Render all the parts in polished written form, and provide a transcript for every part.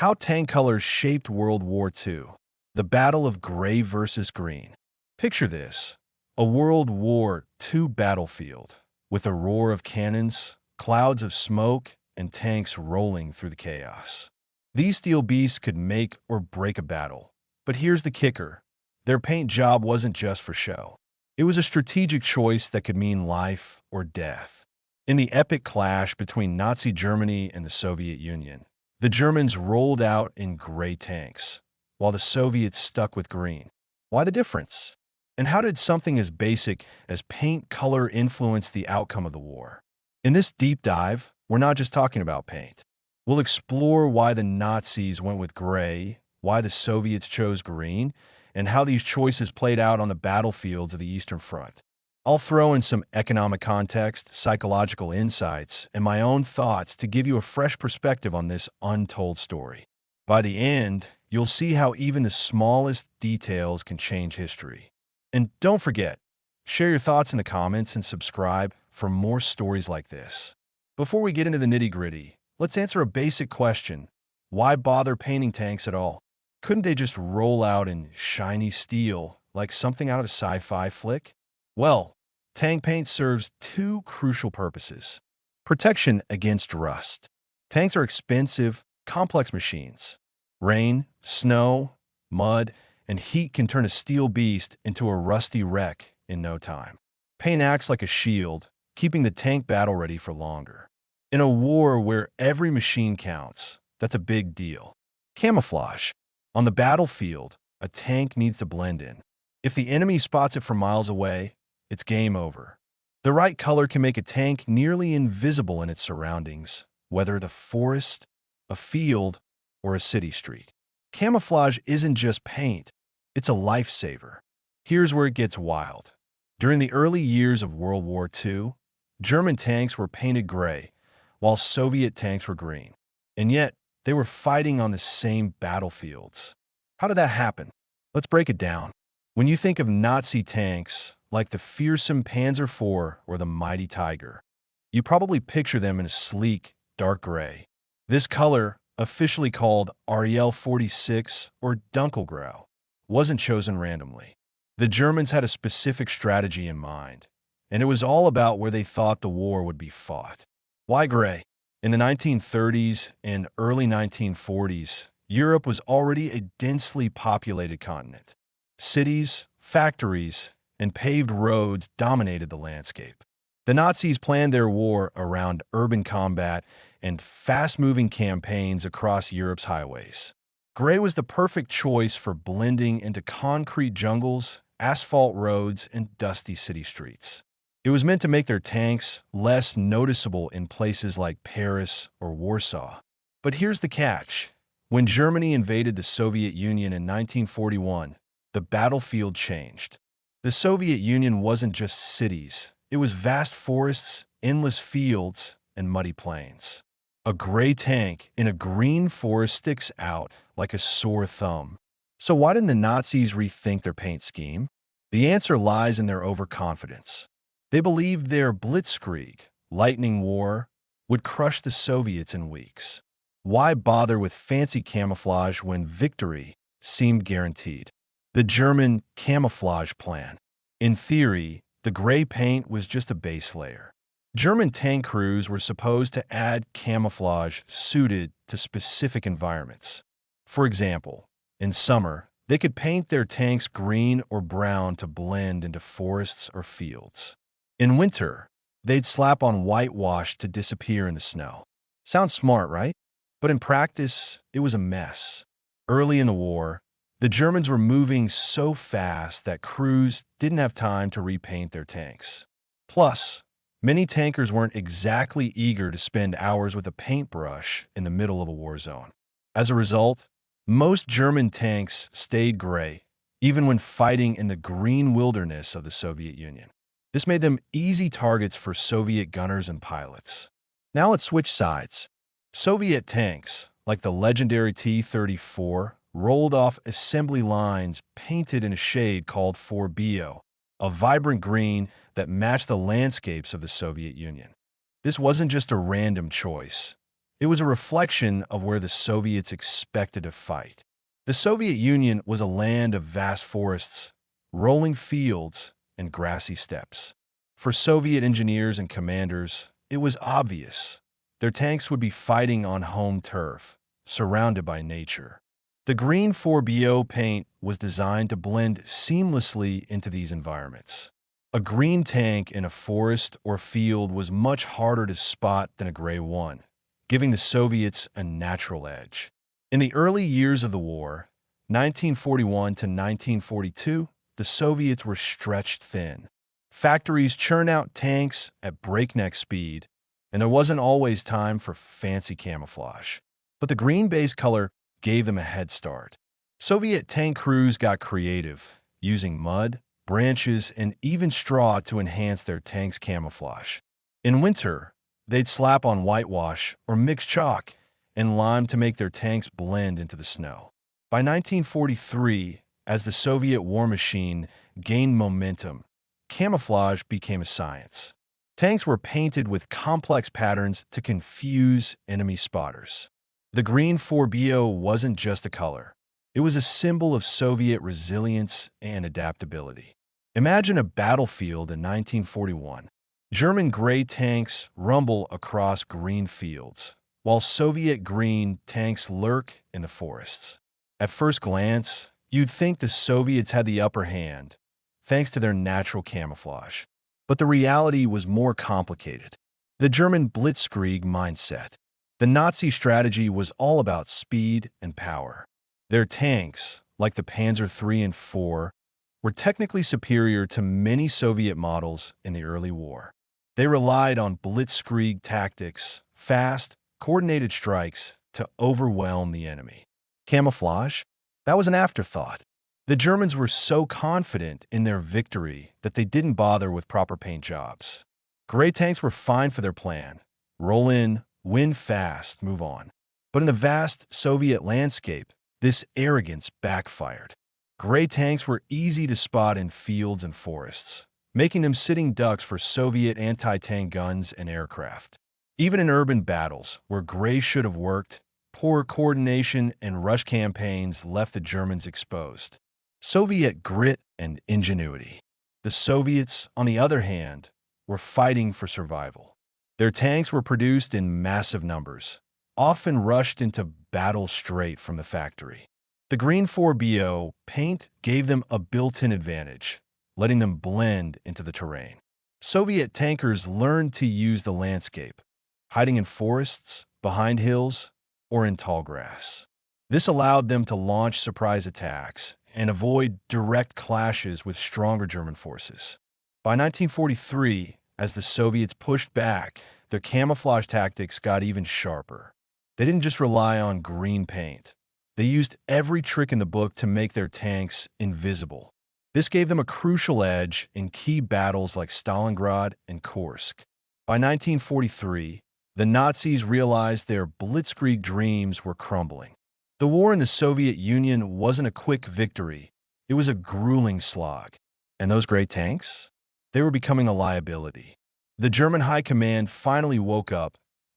How tank colors shaped World War II. The Battle of Gray versus Green. Picture this, a World War II battlefield with a roar of cannons, clouds of smoke, and tanks rolling through the chaos. These steel beasts could make or break a battle. But here's the kicker. Their paint job wasn't just for show. It was a strategic choice that could mean life or death. In the epic clash between Nazi Germany and the Soviet Union, the Germans rolled out in gray tanks, while the Soviets stuck with green. Why the difference? And how did something as basic as paint color influence the outcome of the war? In this deep dive, we're not just talking about paint. We'll explore why the Nazis went with gray, why the Soviets chose green, and how these choices played out on the battlefields of the Eastern Front. I'll throw in some economic context, psychological insights, and my own thoughts to give you a fresh perspective on this untold story. By the end, you'll see how even the smallest details can change history. And don't forget, share your thoughts in the comments and subscribe for more stories like this. Before we get into the nitty-gritty, let's answer a basic question. Why bother painting tanks at all? Couldn't they just roll out in shiny steel like something out of a sci-fi flick? Well, tank paint serves two crucial purposes. Protection against rust. Tanks are expensive, complex machines. Rain, snow, mud, and heat can turn a steel beast into a rusty wreck in no time. Paint acts like a shield, keeping the tank battle ready for longer. In a war where every machine counts, that's a big deal. Camouflage. On the battlefield, a tank needs to blend in. If the enemy spots it from miles away, it's game over. The right color can make a tank nearly invisible in its surroundings, whether it's a forest, a field, or a city street. Camouflage isn't just paint, it's a lifesaver. Here's where it gets wild. During the early years of World War II, German tanks were painted gray, while Soviet tanks were green. And yet, they were fighting on the same battlefields. How did that happen? Let's break it down. When you think of Nazi tanks, like the fearsome Panzer IV or the mighty Tiger, you probably picture them in a sleek, dark gray. This color, officially called Ariel 46 or Dunkelgrau, wasn't chosen randomly. The Germans had a specific strategy in mind, and it was all about where they thought the war would be fought. Why gray? In the 1930s and early 1940s, Europe was already a densely populated continent. Cities, factories, and paved roads dominated the landscape. The Nazis planned their war around urban combat and fast-moving campaigns across Europe's highways. Gray was the perfect choice for blending into concrete jungles, asphalt roads, and dusty city streets. It was meant to make their tanks less noticeable in places like Paris or Warsaw. But here's the catch. When Germany invaded the Soviet Union in 1941, the battlefield changed. The Soviet Union wasn't just cities. It was vast forests, endless fields, and muddy plains. A gray tank in a green forest sticks out like a sore thumb. So why didn't the Nazis rethink their paint scheme? The answer lies in their overconfidence. They believed their blitzkrieg, lightning war, would crush the Soviets in weeks. Why bother with fancy camouflage when victory seemed guaranteed? The German camouflage plan. In theory, the gray paint was just a base layer. German tank crews were supposed to add camouflage suited to specific environments. For example, in summer, they could paint their tanks green or brown to blend into forests or fields. In winter, they'd slap on whitewash to disappear in the snow. Sounds smart, right? But in practice, it was a mess. Early in the war, the Germans were moving so fast that crews didn't have time to repaint their tanks. Plus, many tankers weren't exactly eager to spend hours with a paintbrush in the middle of a war zone. As a result, most German tanks stayed gray, even when fighting in the green wilderness of the Soviet Union. This made them easy targets for Soviet gunners and pilots. Now let's switch sides. Soviet tanks, like the legendary T-34, rolled off assembly lines painted in a shade called 4BO, a vibrant green that matched the landscapes of the Soviet Union. This wasn't just a random choice. It was a reflection of where the Soviets expected to fight. The Soviet Union was a land of vast forests, rolling fields, and grassy steppes. For Soviet engineers and commanders, it was obvious. Their tanks would be fighting on home turf, surrounded by nature. The green 4BO paint was designed to blend seamlessly into these environments. A green tank in a forest or field was much harder to spot than a gray one, giving the Soviets a natural edge. In the early years of the war, 1941 to 1942, the Soviets were stretched thin. Factories churn out tanks at breakneck speed, and there wasn't always time for fancy camouflage. But the green base color gave them a head start. Soviet tank crews got creative, using mud, branches, and even straw to enhance their tanks' camouflage. In winter, they'd slap on whitewash or mix chalk and lime to make their tanks blend into the snow. By 1943, as the Soviet war machine gained momentum, camouflage became a science. Tanks were painted with complex patterns to confuse enemy spotters. The green 4BO wasn't just a color. It was a symbol of Soviet resilience and adaptability. Imagine a battlefield in 1941. German gray tanks rumble across green fields, while Soviet green tanks lurk in the forests. At first glance, you'd think the Soviets had the upper hand, thanks to their natural camouflage. But the reality was more complicated. The German Blitzkrieg mindset. The Nazi strategy was all about speed and power. Their tanks, like the Panzer III and IV, were technically superior to many Soviet models in the early war. They relied on Blitzkrieg tactics, fast, coordinated strikes, to overwhelm the enemy. Camouflage? That was an afterthought. The Germans were so confident in their victory that they didn't bother with proper paint jobs. Gray tanks were fine for their plan. Roll in, win fast, move on. But in the vast Soviet landscape, this arrogance backfired. Gray tanks were easy to spot in fields and forests, making them sitting ducks for Soviet anti-tank guns and aircraft. Even in urban battles, where gray should have worked, poor coordination and rush campaigns left the Germans exposed. Soviet grit and ingenuity. The Soviets, on the other hand, were fighting for survival. Their tanks were produced in massive numbers, often rushed into battle straight from the factory. The green 4BO paint gave them a built-in advantage, letting them blend into the terrain. Soviet tankers learned to use the landscape, hiding in forests, behind hills, or in tall grass. This allowed them to launch surprise attacks and avoid direct clashes with stronger German forces. By 1943, as the Soviets pushed back, their camouflage tactics got even sharper. They didn't just rely on green paint. They used every trick in the book to make their tanks invisible. This gave them a crucial edge in key battles like Stalingrad and Kursk. By 1943, the Nazis realized their Blitzkrieg dreams were crumbling. The war in the Soviet Union wasn't a quick victory. It was a grueling slog. And those gray tanks? They were becoming a liability. The German high command finally woke up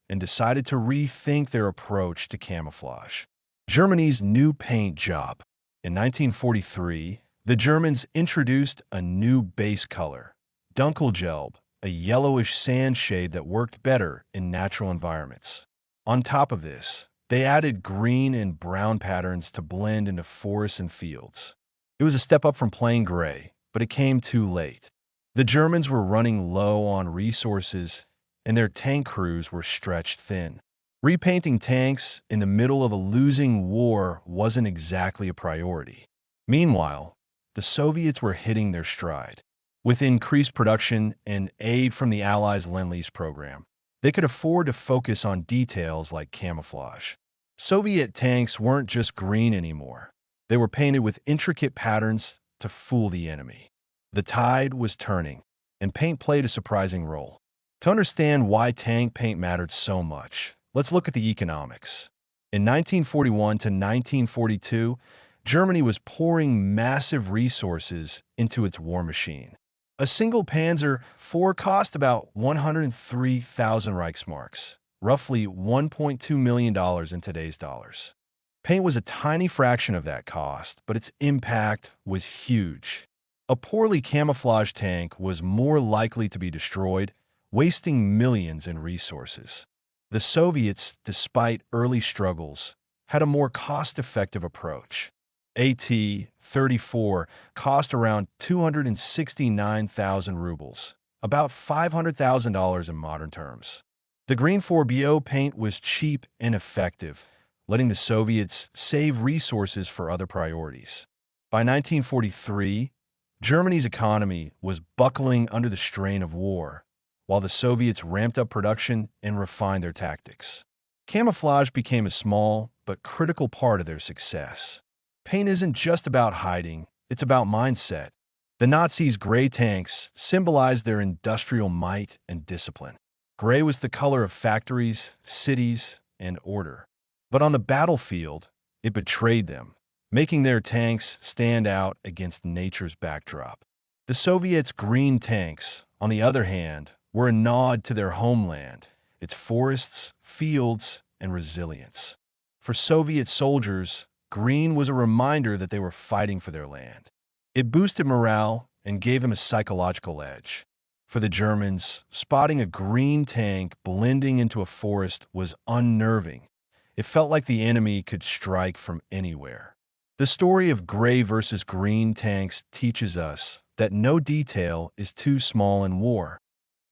and decided to rethink their approach to camouflage. Germany's new paint job. In 1943, the Germans introduced a new base color, Dunkelgelb, a yellowish sand shade that worked better in natural environments. On top of this, they added green and brown patterns to blend into forests and fields. It was a step up from plain gray, but it came too late. The Germans were running low on resources, and their tank crews were stretched thin. Repainting tanks in the middle of a losing war wasn't exactly a priority. Meanwhile, the Soviets were hitting their stride. With increased production and aid from the Allies' Lend-Lease program, they could afford to focus on details like camouflage. Soviet tanks weren't just green anymore. They were painted with intricate patterns to fool the enemy. The tide was turning, and paint played a surprising role. To understand why tank paint mattered so much, let's look at the economics. In 1941 to 1942, Germany was pouring massive resources into its war machine. A single Panzer IV cost about 103,000 Reichsmarks, roughly $1.2 million in today's dollars. Paint was a tiny fraction of that cost, but its impact was huge. A poorly camouflaged tank was more likely to be destroyed, wasting millions in resources. The Soviets, despite early struggles, had a more cost-effective approach. AT-34 cost around 269,000 rubles, about $500,000 in modern terms. The Green 4BO paint was cheap and effective, letting the Soviets save resources for other priorities. By 1943, Germany's economy was buckling under the strain of war, while the Soviets ramped up production and refined their tactics. Camouflage became a small but critical part of their success. Paint isn't just about hiding, it's about mindset. The Nazis' gray tanks symbolized their industrial might and discipline. Gray was the color of factories, cities, and order. But on the battlefield, it betrayed them, making their tanks stand out against nature's backdrop. The Soviets' green tanks, on the other hand, were a nod to their homeland, its forests, fields, and resilience. For Soviet soldiers, green was a reminder that they were fighting for their land. It boosted morale and gave them a psychological edge. For the Germans, spotting a green tank blending into a forest was unnerving. It felt like the enemy could strike from anywhere. The story of gray versus green tanks teaches us that no detail is too small in war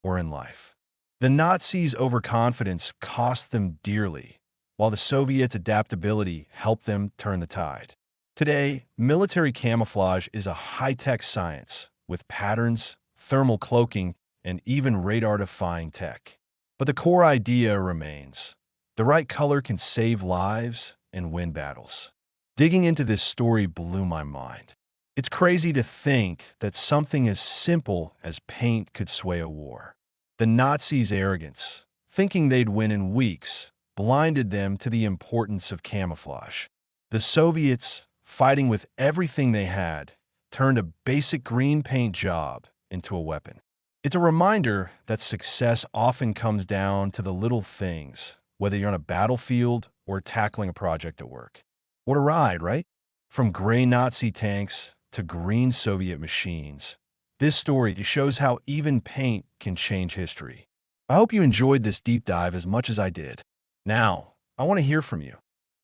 or in life. The Nazis' overconfidence cost them dearly, while the Soviets' adaptability helped them turn the tide. Today, military camouflage is a high-tech science with patterns, thermal cloaking, and even radar-defying tech. But the core idea remains: the right color can save lives and win battles. Digging into this story blew my mind. It's crazy to think that something as simple as paint could sway a war. The Nazis' arrogance, thinking they'd win in weeks, blinded them to the importance of camouflage. The Soviets, fighting with everything they had, turned a basic green paint job into a weapon. It's a reminder that success often comes down to the little things, whether you're on a battlefield or tackling a project at work. What a ride, right? From gray Nazi tanks to green Soviet machines, this story shows how even paint can change history. I hope you enjoyed this deep dive as much as I did. Now, I want to hear from you.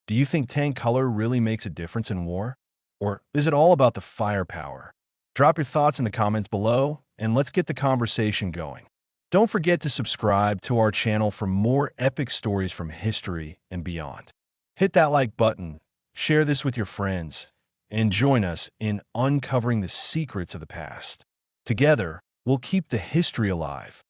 Do you think tank color really makes a difference in war? Or is it all about the firepower? Drop your thoughts in the comments below, and let's get the conversation going. Don't forget to subscribe to our channel for more epic stories from history and beyond. Hit that like button, share this with your friends, and join us in uncovering the secrets of the past. Together, we'll keep the history alive